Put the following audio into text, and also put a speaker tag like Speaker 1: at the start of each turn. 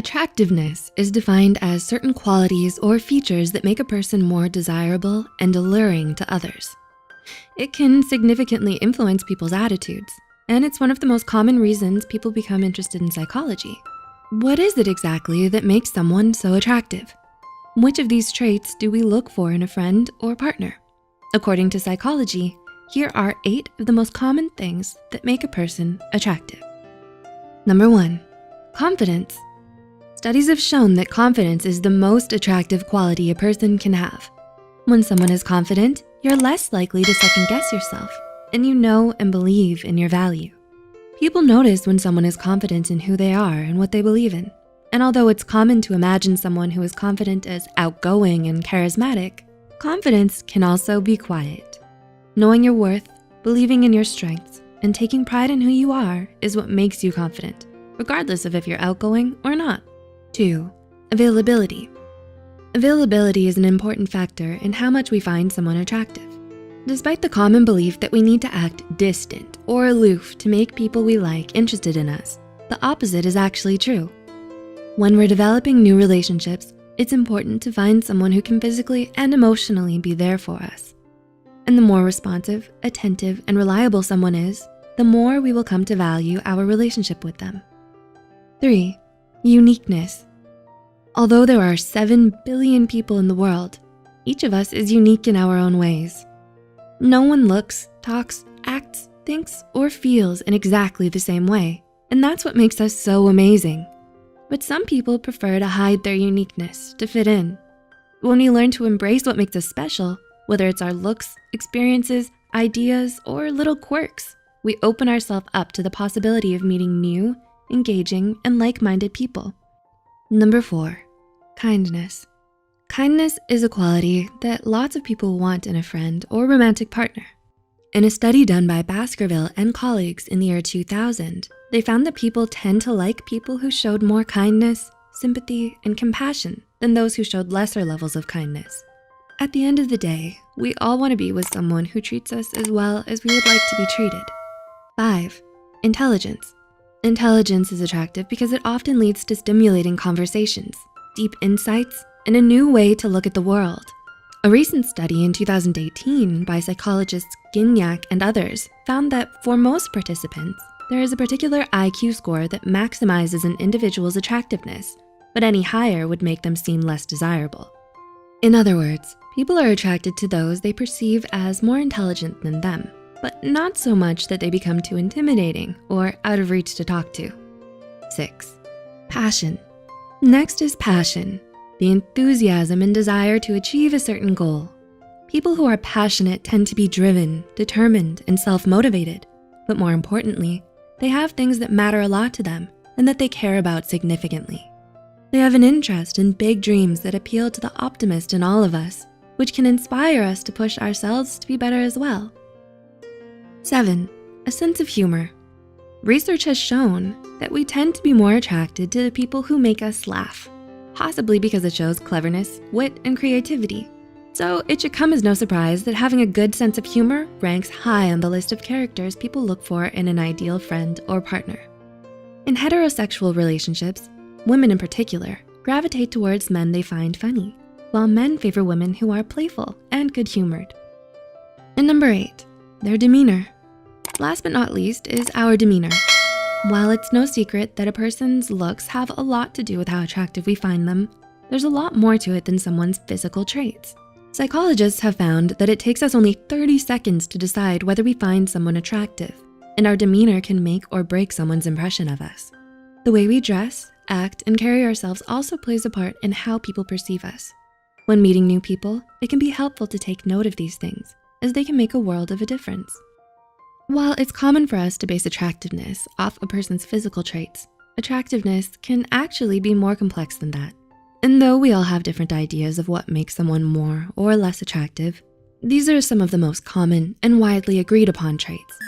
Speaker 1: Attractiveness is defined as certain qualities or features that make a person more desirable and alluring to others. It can significantly influence people's attitudes, and it's one of the most common reasons people become interested in psychology. What is it exactly that makes someone so attractive? Which of these traits do we look for in a friend or partner? According to psychology, here are 8 of the most common things that make a person attractive. Number 1, confidence. Studies have shown that confidence is the most attractive quality a person can have. When someone is confident, you're less likely to second guess yourself, and you know and believe in your value. People notice when someone is confident in who they are and what they believe in. And although it's common to imagine someone who is confident as outgoing and charismatic, confidence can also be quiet. Knowing your worth, believing in your strengths, and taking pride in who you are is what makes you confident, regardless of if you're outgoing or not. 2, availability. Availability is an important factor in how much we find someone attractive. Despite the common belief that we need to act distant or aloof to make people we like interested in us, the opposite is actually true. When we're developing new relationships, it's important to find someone who can physically and emotionally be there for us. And the more responsive, attentive, and reliable someone is, the more we will come to value our relationship with them. 3, uniqueness. Although there are 7 billion people in the world, each of us is unique in our own ways. No one looks, talks, acts, thinks, or feels in exactly the same way, and that's what makes us so amazing. But some people prefer to hide their uniqueness to fit in. When we learn to embrace what makes us special, whether it's our looks, experiences, ideas, or little quirks, we open ourselves up to the possibility of meeting new, engaging, and like-minded people. Number 4, kindness. Kindness is a quality that lots of people want in a friend or romantic partner. In a study done by Baskerville and colleagues in the year 2000, they found that people tend to like people who showed more kindness, sympathy, and compassion than those who showed lesser levels of kindness. At the end of the day, we all wanna be with someone who treats us as well as we would like to be treated. 5, intelligence. Intelligence is attractive because it often leads to stimulating conversations, deep insights, and a new way to look at the world. A recent study in 2018 by psychologists Gignac and others found that for most participants, there is a particular IQ score that maximizes an individual's attractiveness, but any higher would make them seem less desirable. In other words, people are attracted to those they perceive as more intelligent than them, but not so much that they become too intimidating or out of reach to talk to. 6, passion. Next is passion, the enthusiasm and desire to achieve a certain goal. People who are passionate tend to be driven, determined, and self-motivated, but more importantly, they have things that matter a lot to them and that they care about significantly. They have an interest in big dreams that appeal to the optimist in all of us, which can inspire us to push ourselves to be better as well. 7, a sense of humor. Research has shown that we tend to be more attracted to the people who make us laugh, possibly because it shows cleverness, wit, and creativity. So it should come as no surprise that having a good sense of humor ranks high on the list of characters people look for in an ideal friend or partner. In heterosexual relationships, women in particular gravitate towards men they find funny, while men favor women who are playful and good-humored. And number 8, their demeanor. Last but not least is our demeanor. While it's no secret that a person's looks have a lot to do with how attractive we find them, there's a lot more to it than someone's physical traits. Psychologists have found that it takes us only 30 seconds to decide whether we find someone attractive, and our demeanor can make or break someone's impression of us. The way we dress, act, and carry ourselves also plays a part in how people perceive us. When meeting new people, it can be helpful to take note of these things, as they can make a world of a difference. While it's common for us to base attractiveness off a person's physical traits, attractiveness can actually be more complex than that. And though we all have different ideas of what makes someone more or less attractive, these are some of the most common and widely agreed upon traits.